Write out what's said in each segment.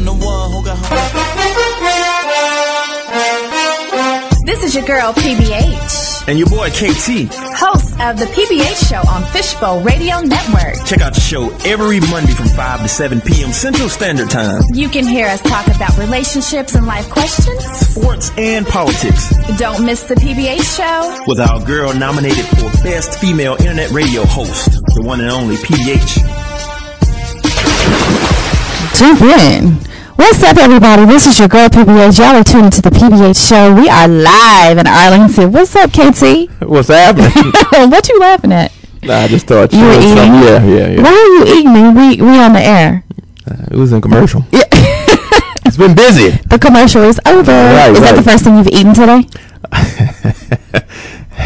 I'm the one who got This is your girl, PBH. And your boy, KT. Host of the PBH Show on Fishbowl Radio Network. Check out the show every Monday from 5 to 7 p.m. Central Standard Time. You can hear us talk about relationships and life questions, sports, and politics. Don't miss the PBH Show. With our girl nominated for Best Female Internet Radio Host, the one and only PBH. Jump in. What's up, everybody? This is your girl, PBH. Y'all are tuned into the PBH Show. We are live in Arlington. What's up, KT? What's happening? What you laughing at? Nah, I just thought you were eating. Yeah. Why are you eating? We on the air. It was in commercial. Yeah. It's been busy. The commercial is over. Is that the first thing you've eaten today?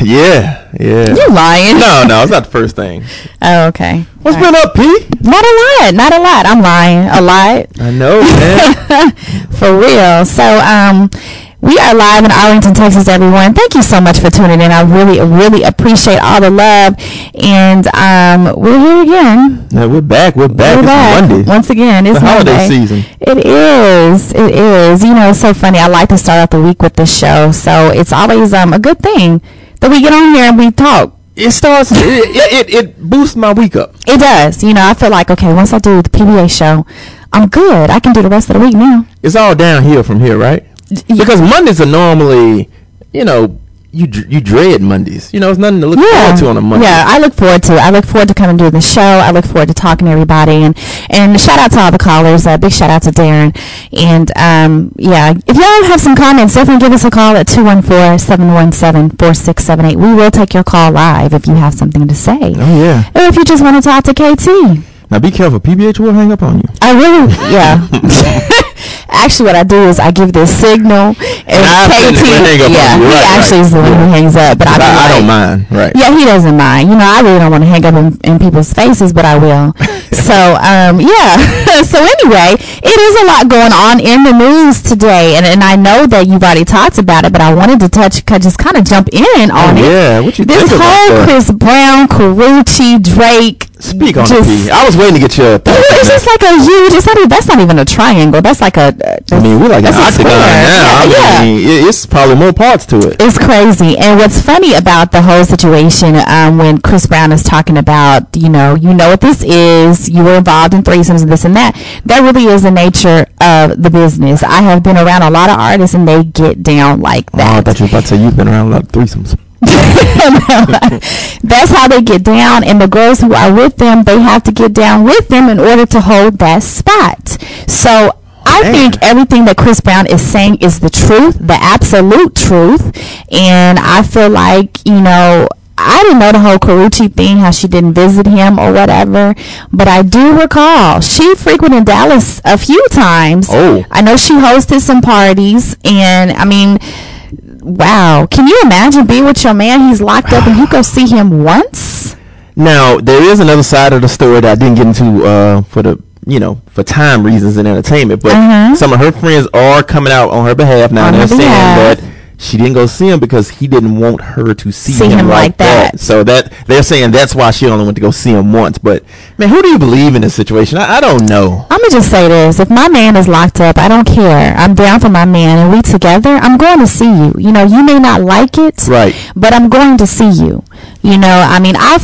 Yeah. You lying? No, it's not the first thing. Oh, okay. What's been up, P? Not a lot. I'm lying. A lot. I know, man. For real. So, we are live in Arlington, Texas, everyone. Thank you so much for tuning in. I really appreciate all the love. And we're here again. Yeah, we're back. It's Monday. Once again, it's the holiday Monday. Season. It is. You know, it's so funny. I like to start off the week with this show. So it's always a good thing that we get on here and we talk. It boosts my week up. It does. You know, I feel like, okay, once I do the PBA show, I'm good. I can do the rest of the week now. It's all downhill from here, right? Because Mondays are normally, you dread Mondays. It's nothing to look forward to on a Monday. Yeah, I look forward to coming to the show. I look forward to talking to everybody. And shout out to all the callers. Big shout out to Darren. And, if y'all have some comments, definitely give us a call at 214-717-4678. We will take your call live if you have something to say. Oh, yeah. Or if you just want to talk to KT. Now, be careful. PBH will hang up on you. I really, yeah. Actually, what I do is I give this signal, and KT, he actually is the one who hangs up. But I don't mind, right? Yeah, he doesn't mind. I really don't want to hang up in people's faces, but I will. So, So anyway, it is a lot going on in the news today, and I know that you've already talked about it, but I wanted to just kind of jump in on it. Yeah, what you think about that? This whole Chris Brown, Karrueche, Drake. Speak on it, P. I was waiting to get your thoughts. It's just like a huge. That's not even a triangle. That's like a. We're like an octagon now. I mean, it's probably more parts to it. It's crazy. And what's funny about the whole situation, when Chris Brown is talking about, you know what this is. You were involved in threesomes and this and that. That really is the nature of the business. I have been around a lot of artists, and they get down like that. Oh, I thought you were about to say you've been around a lot of threesomes. That's how they get down, and the girls who are with them, they have to get down with them in order to hold that spot. So I think everything that Chris Brown is saying is the truth, the absolute truth, and I feel like, I didn't know the whole Karrueche thing, how she didn't visit him or whatever, but I do recall she frequented Dallas a few times. Oh. I know she hosted some parties, and I mean, wow. Can you imagine being with your man? He's locked up and you go see him once? Now, there is another side of the story that I didn't get into for time reasons and entertainment, but some of her friends are coming out on her behalf now. They're saying that she didn't go see him because he didn't want her to see him like that. So that they're saying that's why she only went to go see him once. But man, who do you believe in this situation? I don't know. I'm gonna just say this: if my man is locked up, I don't care. I'm down for my man, and we together. I'm going to see you. You may not like it, right? But I'm going to see you. I mean, I have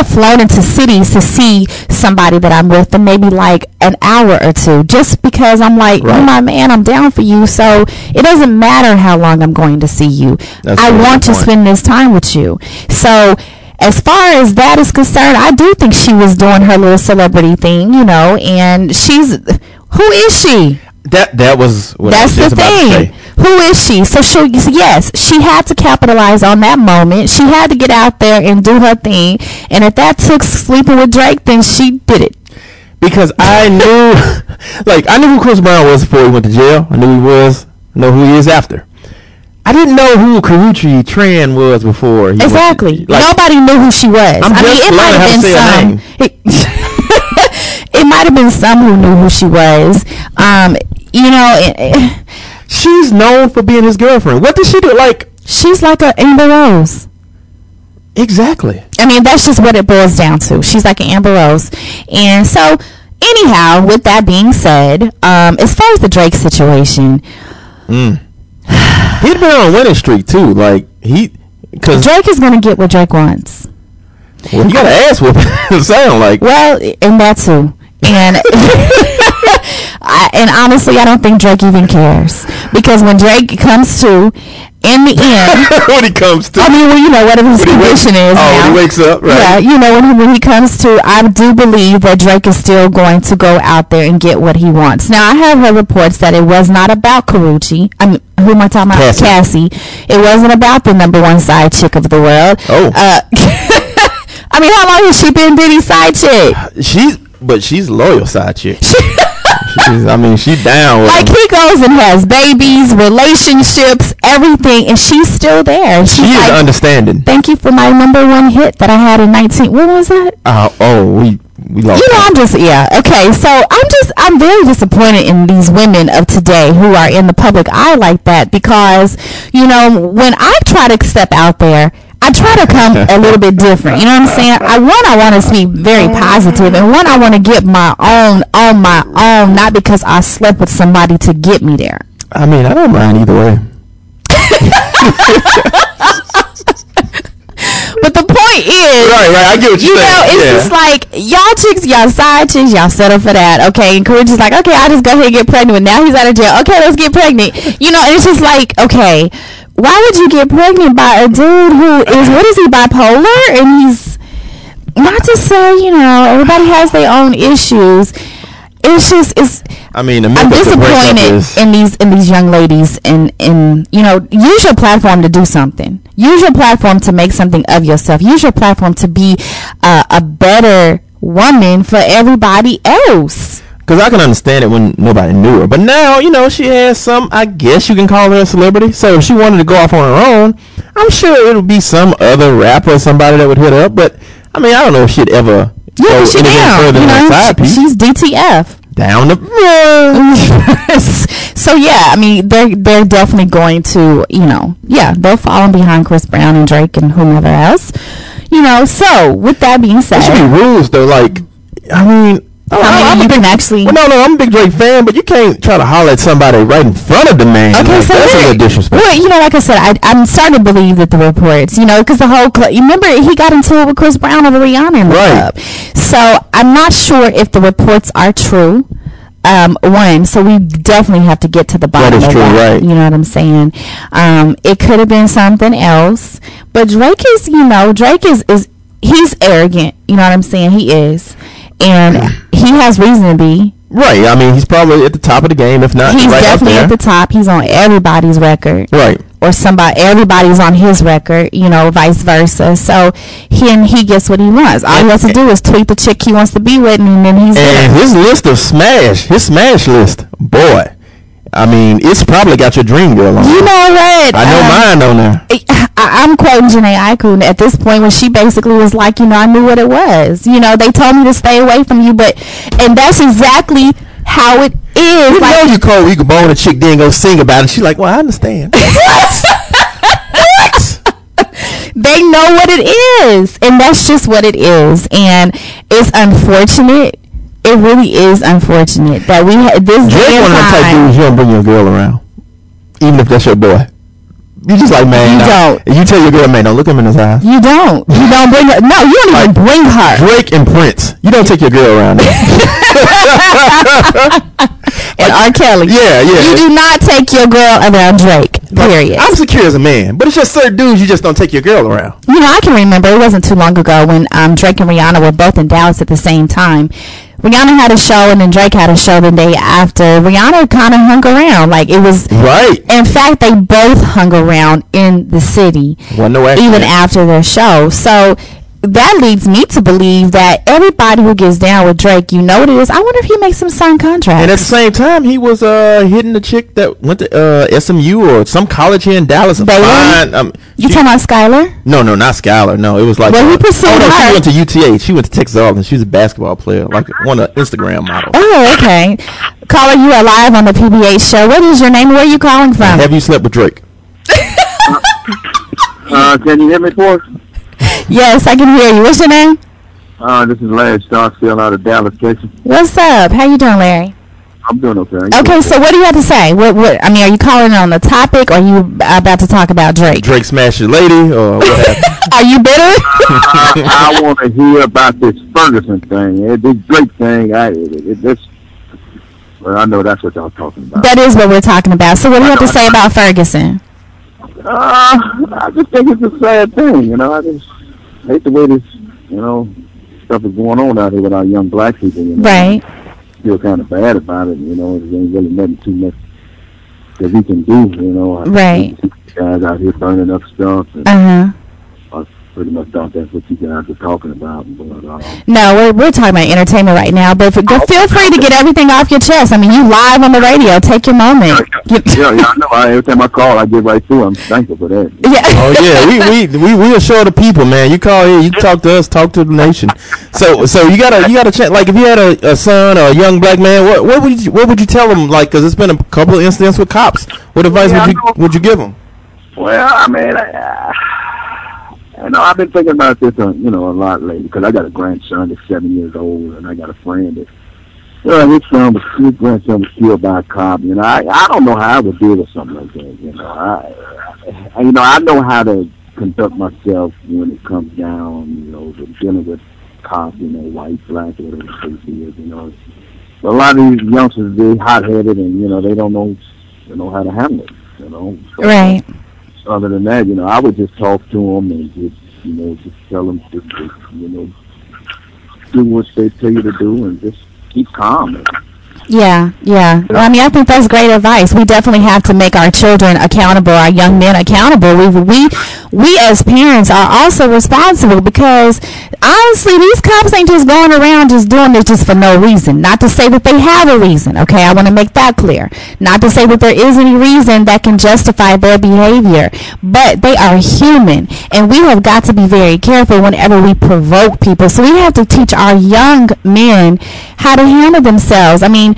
flown into cities to see somebody that I'm with for maybe like an hour or two, just because I'm like, you're my man, I'm down for you. So it doesn't matter how long I'm going to see you. I want to spend this time with you. So as far as that is concerned, I do think she was doing her little celebrity thing, and who is she? That was what I was just about to say. Who is she? So she had to capitalize on that moment. She had to get out there and do her thing. And if that took sleeping with Drake, then she did it. Because I knew who Chris Brown was before he went to jail. I knew who he is after. I didn't know who Karrueche Tran was before. Exactly. Nobody knew who she was. It might have been some who knew who she was. She's known for being his girlfriend. What does she do? She's like an Amber Rose. Exactly. I mean, that's just what it boils down to. She's like an Amber Rose. And so anyhow, with that being said, as far as the Drake situation, he'd been on a winning streak too. Like because Drake is gonna get what Drake wants. Well, you got an ass whooping. It sound like. Well, and that too. And and honestly, I don't think Drake even cares, because when Drake comes to, in the end, when he comes to, I mean, well, you know, whatever his condition is. When he wakes up, right? Yeah, you know, when he comes to, I do believe that Drake is still going to go out there and get what he wants. Now, I have heard reports that it was not about Karrueche. I mean, who am I talking about? Cassie. It wasn't about the #1 side chick of the world. Oh. I mean, how long has she been Diddy's side chick? She's loyal side chick. She's down with like him. He goes and has babies, relationships, everything, and she's still there. She is like, understanding. Thank you for my #1 hit that I had in 19. What was that? We lost. You know, okay. So I'm very disappointed in these women of today who are in the public eye like that, because, you know, when I try to step out there, I try to come a little bit different. You know what I'm saying? I want to be very positive, and I want to get my own on my own, not because I slept with somebody to get me there. I mean, I don't mind either way. But the point is, right, I get what you're saying. You know, it's just like, y'all chicks, y'all side chicks, y'all settle for that, okay? And Karrueche's just like, okay, I'll just go ahead and get pregnant. Now he's out of jail. Okay, let's get pregnant. You know, and it's just like, okay, why would you get pregnant by a dude who is, what is he, bipolar? And he's, not to say, you know, everybody has their own issues. It's just, I'm disappointed in these young ladies, and you know, use your platform to do something. Use your platform to make something of yourself. Use your platform to be a better woman for everybody else. Because I can understand it when nobody knew her. But now, you know, she has some, I guess you can call her a celebrity. So if she wanted to go off on her own, I'm sure it would be some other rapper or somebody that would hit her up. But, I mean, I don't know if she'd ever go anything further than her side piece. She's DTF. Down the road. So, yeah, I mean, they're definitely going to, you know, yeah, they're falling behind Chris Brown and Drake and whomever else. You know, so, with that being said. There should be rules, though. Like, I mean... I'm a big Drake fan, but you can't try to holler at somebody right in front of the man. Okay, like, so that's a little disrespectful. Well, you know, like I said, I'm starting to believe that the reports, you know, because the whole club, you remember he got into it with Chris Brown over Rihanna in the club. So I'm not sure if the reports are true. So we definitely have to get to the bottom of that. Right. You know what I'm saying? It could have been something else, but Drake is, you know, he's arrogant. You know what I'm saying? He is. And he has reason to be. Right. I mean, he's probably at the top of the game, if not he's right definitely up there. At the top. He's on everybody's record. Right. Or everybody's on his record, you know, vice versa. So he gets what he wants. All he has to do is tweet the chick he wants to be with, and then he's there. And his list of his smash list, boy, I mean, it's probably got your dream girl on. You know what? I know mine on there. I'm quoting Janae Aiko at this point when she basically was like, you know, I knew what it was. You know, they told me to stay away from you, and that's exactly how it is. You know you cold, you can bone a chick, then go sing about it. She's like, well, I understand. What? They know what it is, and that's just what it is, and it's unfortunate. It really is unfortunate that we had this Drake one of them type dudes you don't bring your girl around, even if that's your boy. You just like, man, you don't. You tell your girl, man, don't look him in his eyes. You don't bring her. No, you don't even bring her. Drake and Prince, you don't take your girl around there. And R. Kelly, yeah. You do not take your girl around Drake. Period. I'm secure as a man, but it's just certain dudes you just don't take your girl around. You know, I can remember it wasn't too long ago when Drake and Rihanna were both in Dallas at the same time. Rihanna had a show and then Drake had a show the day after. Rihanna kind of hung around. Like, it was... Right. In fact, they both hung around in the city. Well, no accident. Even after their show. So, that leads me to believe that everybody who gets down with Drake, you know what it is. I wonder if he makes some signed contracts. And at the same time, he was hitting the chick that went to SMU or some college here in Dallas. Baylor? You talking about Skylar? No, not Skylar. No, it was like... Well, he pursued her. She went to UTA. She went to Texas Arlington. She was a basketball player, like one of the Instagram models. Oh, okay. Caller, you are live on the PBH show. What is your name? Where are you calling from? Have you slept with Drake? Can you hear me, for? Yes, I can hear you. What's your name? This is Larry Starkfield out of Dallas, Texas. What's up? How you doing, Larry? I'm doing okay. Okay, so what do you have to say? What? I mean, are you calling on the topic, or are you about to talk about Drake? Drake smashed your lady, or what? Are you bitter? I want to hear about this Ferguson thing. This Drake thing. Well, I know that's what y'all talking about. That is what we're talking about. So what do you have to say about Ferguson? I just think it's a sad thing. You know, I just hate the way this, stuff is going on out here with our young black people. You know? Right. Feel kind of bad about it, there ain't really nothing too much that we can do, Right. Guys out here burning up stuff. And I pretty much thought that's what you guys were talking about. But, no, we're talking about entertainment right now, but feel free to get everything off your chest. I mean, you live on the radio. Take your moment. Yeah, I know. Every time I call, I get right through. I'm thankful for that. Yeah. Oh, yeah. We assure the people, man. You call here, you talk to us, talk to the nation. So you gotta check. Like, if you had a son or a young black man, what would you tell them? Like, because it's been a couple of incidents with cops. What advice would you give them? Well, I mean, I've been thinking about this, a lot lately, because I got a grandson that's 7 years old, and I got a friend that, his grandson was killed by a cop. I don't know how I would deal with something like that. I know how to conduct myself when it comes down, dealing with cops, white, black, whatever the case is. A lot of these youngsters, they're hot-headed, and they don't know how to handle it. So, right. Other than that, I would just talk to them and just tell them to, do what they tell you to do and just keep calm. Yeah. Well, I mean, I think that's great advice. We definitely have to make our children accountable, our young men accountable. We as parents are also responsible, because honestly, these cops ain't just going around just doing this just for no reason. Not to say that they have a reason, okay? I want to make that clear. Not to say that there is any reason that can justify their behavior, but they are human, and we have got to be very careful whenever we provoke people. So we have to teach our young men how to handle themselves. I mean,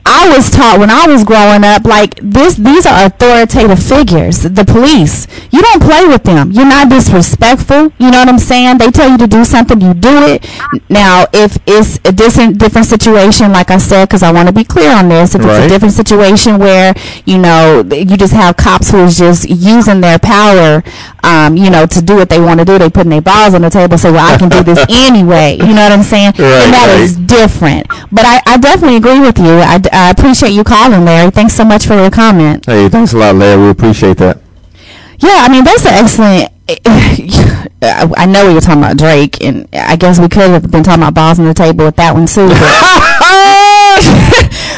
I was taught when I was growing up, like, these are authoritative figures. The police, you don't play with them. You're not disrespectful. You know what I'm saying? They tell you to do something, you do it. Now, if it's a different situation, like I said, because I want to be clear on this, if it's a different situation where, you just have cops who's just using their power, to do what they want to do, they putting their balls on the table, say, well, I can do this anyway. You know what I'm saying? And that is different. But I definitely agree with you. I appreciate you calling, Larry. Thanks so much for your comment. Hey, thanks a lot, Larry. We appreciate that. Yeah, I mean, that's an excellent. I know we were talking about Drake, and I guess we could have been talking about balls on the table with that one too.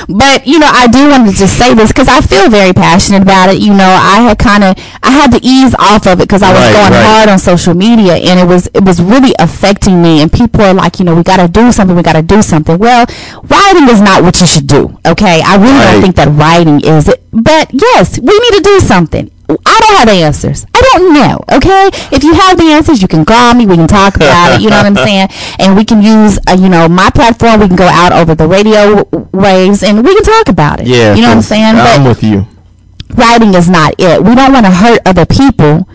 But I do want to just say this because I feel very passionate about it. I had to ease off of it because I was going hard on social media, and it was really affecting me. And people are like, we got to do something. We got to do something. Well, writing is not what you should do. Okay, I really don't think that writing is it. But yes, we need to do something. I don't have the answers. I don't know, okay? If you have the answers, you can call me. We can talk about it, you know what I'm saying? And we can use, my platform. We can go out over the radio waves, and we can talk about it. Yeah. You know what I'm saying? I'm with you. Writing is not it. We don't want to hurt other people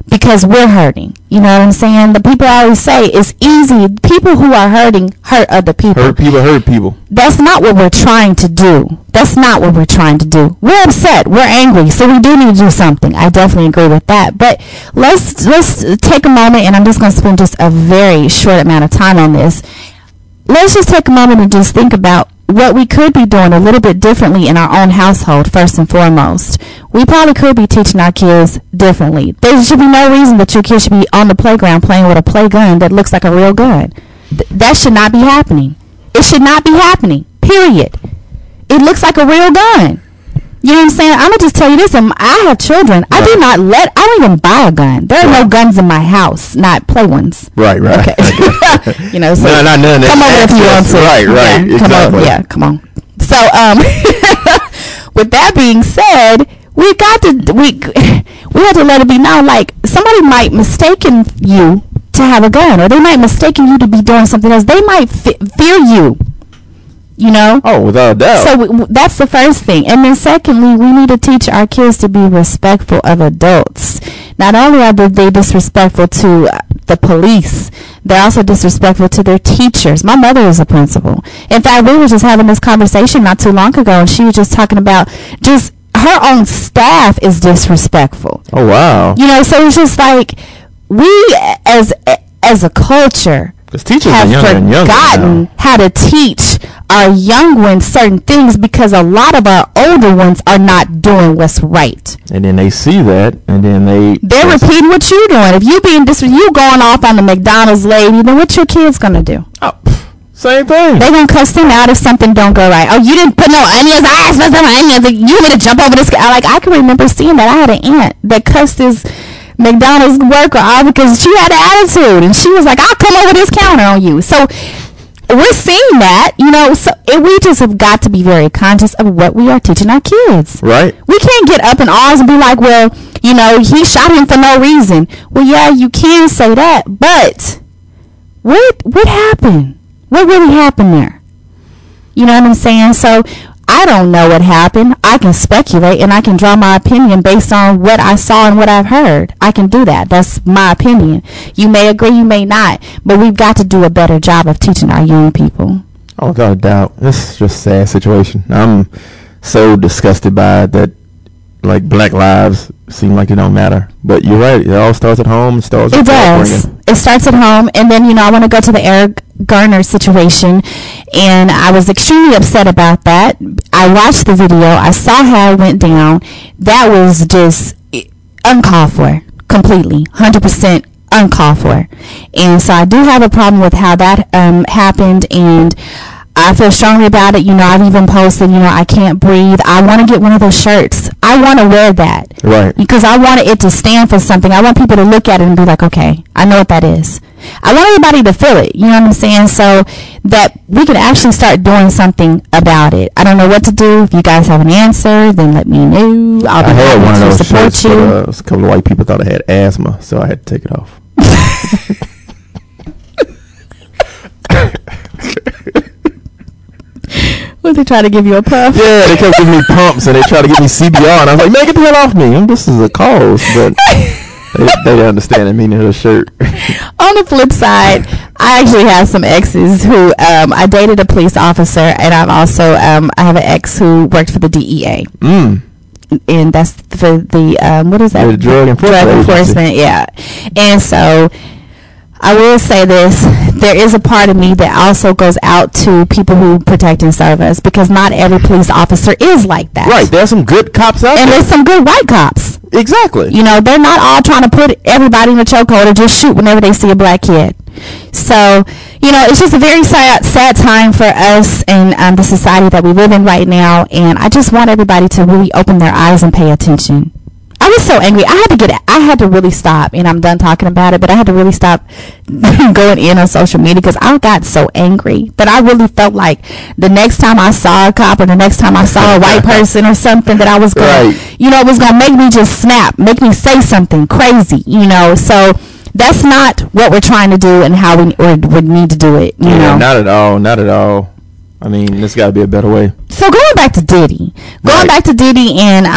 because we're hurting. You know what I'm saying? The people always say it's easy. People who are hurting hurt other people. Hurt people. That's not what we're trying to do. That's not what we're trying to do. We're upset. We're angry. So we do need to do something. I definitely agree with that. But let's take a moment, and I'm just going to spend just a very short amount of time on this. Let's just take a moment and just think about what we could be doing a little bit differently in our own household, first and foremost. We probably could be teaching our kids differently. There should be no reason that your kids should be on the playground playing with a play gun that looks like a real gun. That should not be happening. It should not be happening, period. It looks like a real gun. You know what I'm saying? I'm going to just tell you this. I have children. I don't even buy a gun. There are no guns in my house, not play ones. Right. Okay. So not none. Come over if you want to. Right. Yeah, Exactly. Come on. So, with that being said, we have to let it be known, like, somebody might mistaken you to have a gun, or they might mistaken you to be doing something else. They might fear you. Oh, without a doubt. So that's the first thing. And then secondly, we need to teach our kids to be respectful of adults. not only are they disrespectful to the police, they're also disrespectful to their teachers. My mother is a principal. In fact, we were just having this conversation not too long ago, and she was just talking about just her own staff is disrespectful. Oh, wow. You know, so it's just like we as a culture have forgotten how to teach our young ones certain things, because a lot of our older ones are not doing what's right. And then they see that, and then they're repeating what you're doing. If you you going off on the McDonald's lady, then what your kids gonna do? Oh, same thing. They gonna cuss them out if something don't go right. Oh, you didn't put no onions. I asked for some onions. You want me to jump over this? Like, I can remember seeing that. I had an aunt that cussed this McDonald's worker out because she had an attitude, and she was like, "I'll come over this counter on you." So we're seeing that, you know. So we just have got to be very conscious of what we are teaching our kids. Right. We can't get up in arms and be like, "Well, you know, he shot him for no reason." Well, yeah, you can say that, but what happened? What really happened there? You know what I'm saying? So I don't know what happened. I can speculate, and I can draw my opinion based on what I saw and what I've heard. I can do that. That's my opinion. You may agree, you may not, but we've got to do a better job of teaching our young people. Oh, without a doubt. This is just a sad situation. I'm so disgusted by it that, like, black lives seem like it don't matter. But you're right. It all starts at home. It starts It starts at home. And then, you know, I want to go to the Eric Garner situation. And I was extremely upset about that. I watched the video. I saw how it went down. That was just uncalled for. Completely. 100% uncalled for. And so I do have a problem with how that happened. And I feel strongly about it. You know, I've even posted, you know, I can't breathe. I want to get one of those shirts. I want to wear that. Right. Because I want it to stand for something. I want people to look at it and be like, okay, I know what that is. I want everybody to feel it. You know what I'm saying? So that we can actually start doing something about it. I don't know what to do. If you guys have an answer, then let me know. I'll be happy to support you. A couple of white people thought I had asthma, so I had to take it off. Was they trying to give you a puff? Yeah, they kept giving me pumps, and they tried to give me CBR, and I was like, man, get the hell off me. This is a cause, but they didn't understand the meaning of the shirt. On the flip side, I actually have some exes who I dated a police officer, and I'm also I have an ex who worked for the DEA. And that's for the what is that? The drug enforcement. Yeah. And so I will say this, there is a part of me that also goes out to people who protect and serve us, because not every police officer is like that. Right, there's some good cops out there. And there's some good white cops. Exactly. You know, they're not all trying to put everybody in a chokehold or just shoot whenever they see a black kid. So, you know, it's just a very sad time for us and the society that we live in right now, and I just want everybody to really open their eyes and pay attention. I was so angry. I had to really stop, and I'm done talking about it, but I had to really stop going in on social media because I got so angry that I really felt like the next time I saw a cop or the next time I saw a white person or something that I was going to, you know, it was going to make me just snap, make me say something crazy, you know. So that's not what we're trying to do and how we would need to do it, you know. Not at all. Not at all. I mean, there's got to be a better way. So going back to Diddy and